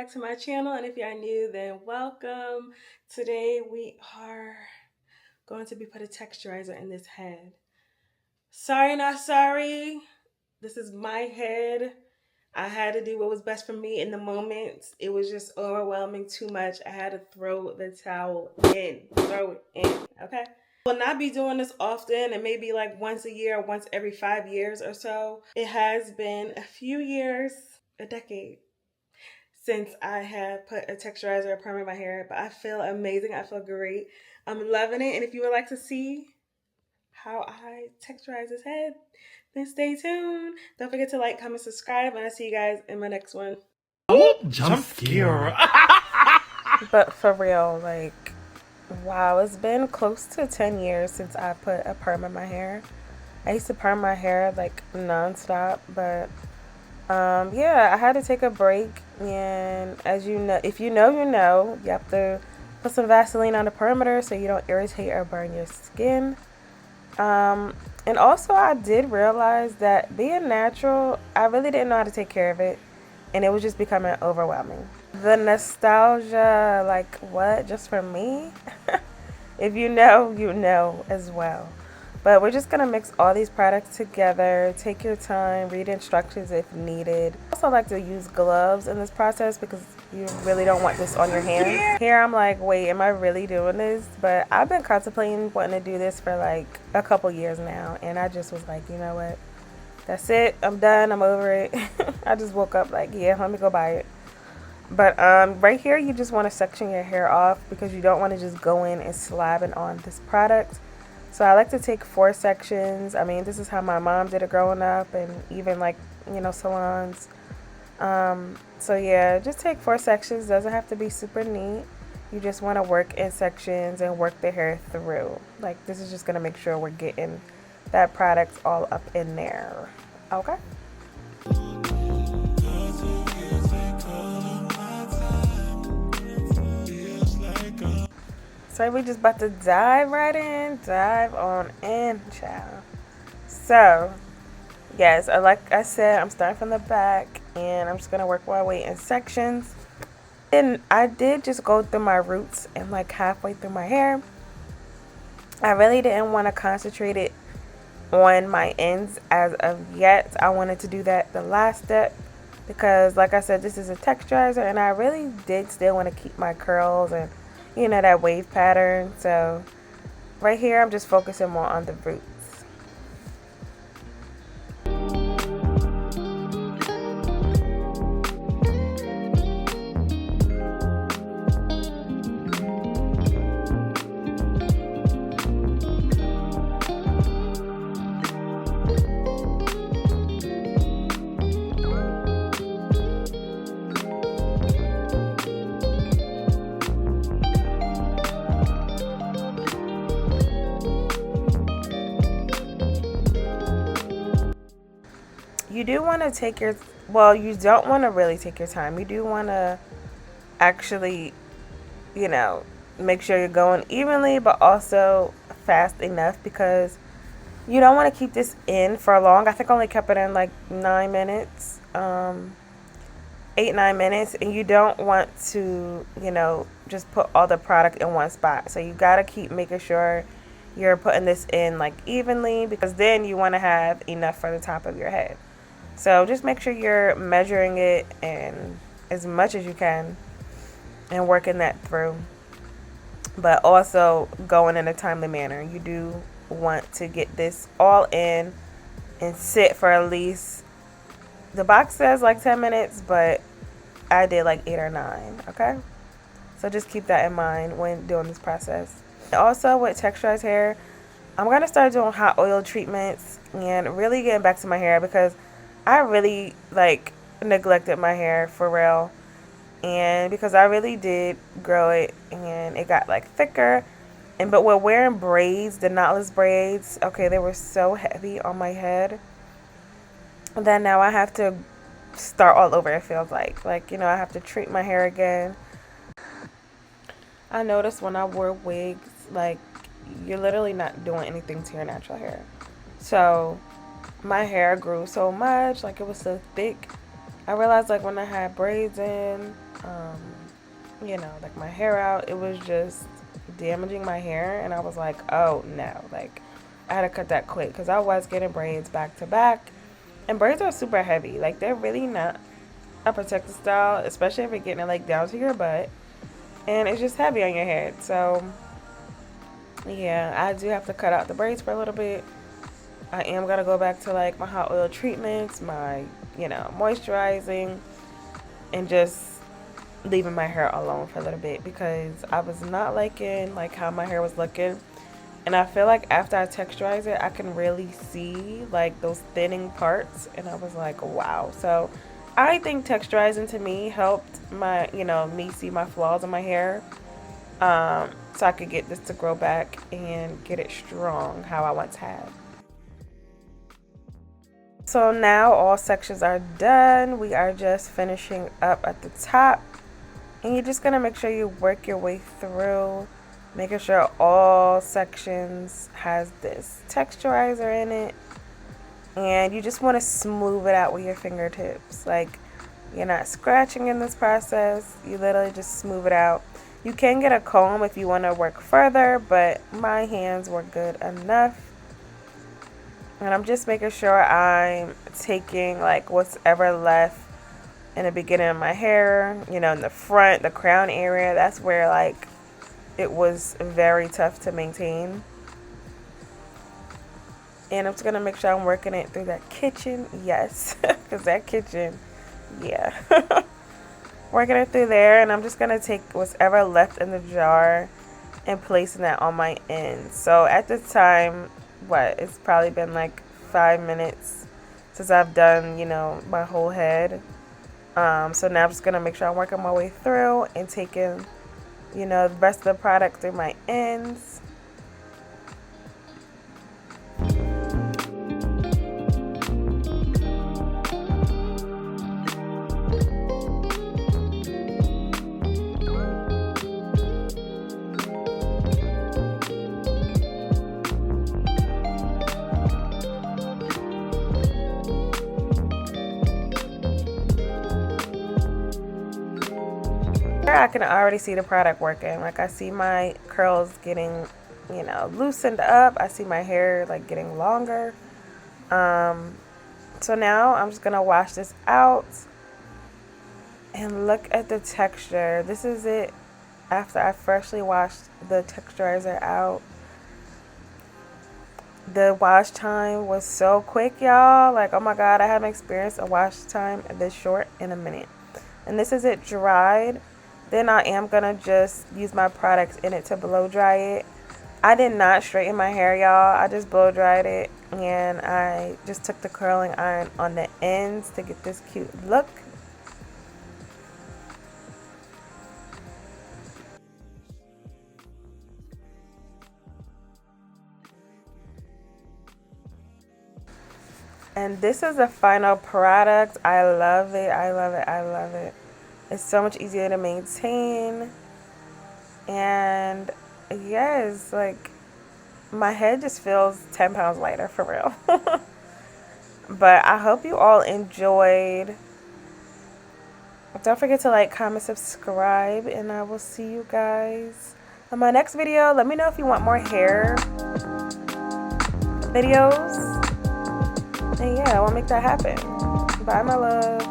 back to my channel, and if y'all new, then welcome. Today we are going to be putting texturizer in this head. Sorry, not sorry. This is my head. I had to do what was best for me in the moment. It was just overwhelming, too much. I had to throw the towel in, throw it in, okay? I will not be doing this often, and maybe like once a year, once every 5 years or so. It has been a few years, a decade, since I have put a texturizer or perm in my hair, but I feel amazing. I feel great. I'm loving it. And if you would like to see how I texturize this head, then stay tuned. Don't forget to like, comment, subscribe, and I'll see you guys in my next one. Oh, jump scare. But for real, like, wow, it's been close to 10 years since I put a perm in my hair. I used to perm my hair like nonstop, but yeah, I had to take a break, and as you know, if you know, you know, you have to put some Vaseline on the perimeter so you don't irritate or burn your skin. And also I did realize that being natural, I really didn't know how to take care of it, and it was just becoming overwhelming. The nostalgia, like what, just for me? If you know, you know as well. But we're just going to mix all these products together. Take your time, read instructions if needed. I also like to use gloves in this process because you really don't want this on your hands. Here I'm like, wait, am I really doing this? But I've been contemplating wanting to do this for like a couple years now. And I just was like, you know what? That's it. I'm done. I'm over it. I just woke up like, yeah, let me go buy it. But right here, you just want to section your hair off because you don't want to just go in and slabbing on this product. So I like to take 4 sections. I mean, this is how my mom did it growing up, and even like, you know, salons. So yeah, just take 4 sections. Doesn't have to be super neat. You just want to work in sections and work the hair through. Like, this is just going to make sure we're getting that product all up in there. Okay? So we just about to dive right in, dive on in, child. So, yes, like I said, I'm starting from the back, and I'm just gonna work my way in sections. And I did just go through my roots and like halfway through my hair. I really didn't want to concentrate it on my ends as of yet. I wanted to do that the last step because, like I said, this is a texturizer, and I really did still want to keep my curls and, you know, that wave pattern. So right here, I'm just focusing more on the roots. You do want to take your, well, you don't want to really take your time. You do want to actually, you know, make sure you're going evenly, but also fast enough because you don't want to keep this in for long. I think I only kept it in like 9 minutes, 8-9 minutes, and you don't want to, you know, just put all the product in one spot. So you got to keep making sure you're putting this in like evenly, because then you want to have enough for the top of your head. So just make sure you're measuring it and as much as you can and working that through, but also going in a timely manner. You do want to get this all in and sit for at least, the box says like 10 minutes, but I did like 8 or 9. Okay, so just keep that in mind when doing this process. Also with texturized hair, I'm gonna start doing hot oil treatments and really getting back to my hair because I really like neglected my hair for real, and because I really did grow it and it got like thicker, and but we're wearing braids, the knotless braids, okay, they were so heavy on my head that now I have to start all over. It feels like, you know, I have to treat my hair again. I noticed when I wore wigs, like, you're literally not doing anything to your natural hair. So my hair grew so much, like it was so thick. I realized like when I had braids in, you know, like my hair out. It was just damaging my hair, and I was like, oh no, like I had to cut that quick because I was getting braids back to back, and braids are super heavy. Like they're really not a protective style, especially if you're getting it like down to your butt, and it's just heavy on your head. So yeah, I do have to cut out the braids for a little bit. I am gonna go back to like my hot oil treatments, my, you know, moisturizing, and just leaving my hair alone for a little bit because I was not liking like how my hair was looking. And I feel like after I texturize it, I can really see like those thinning parts, and I was like, wow. So I think texturizing to me helped my, you know, me see my flaws in my hair, so I could get this to grow back and get it strong how I once had. So now all sections are done. We are just finishing up at the top, and you're just gonna make sure you work your way through, making sure all sections has this texturizer in it, and you just want to smooth it out with your fingertips. Like you're not scratching in this process, you literally just smooth it out. You can get a comb if you want to work further, but my hands were good enough. And I'm just making sure I'm taking like what's ever left in the beginning of my hair, you know, in the front, the crown area. That's where like it was very tough to maintain. And I'm just gonna make sure I'm working it through that kitchen. Yes, because that kitchen, yeah. Working it through there, and I'm just gonna take what's ever left in the jar and placing that on my ends. So at this time, it's probably been like 5 minutes since I've done, you know, my whole head. So now I'm just gonna make sure I'm working my way through and taking, you know, the rest of the product through my ends. I can already see the product working. Like I see my curls getting, you know, loosened up. I see my hair like getting longer. So now I'm just gonna wash this out and look at the texture. This is it after I freshly washed the texturizer out. The wash time was so quick, y'all. Like, oh my god, I haven't experienced a wash time this short in a minute. And this is it dried. Then I am gonna just use my products in it to blow dry it. I did not straighten my hair, y'all. I just blow dried it, and I just took the curling iron on the ends to get this cute look. And this is the final product. I love it. I love it. I love it. It's so much easier to maintain. And yes, like my head just feels 10 pounds lighter for real. But I hope you all enjoyed. Don't forget to like, comment, subscribe, and I will see you guys on my next video. Let me know if you want more hair videos. And yeah, I will make that happen. Bye, my loves.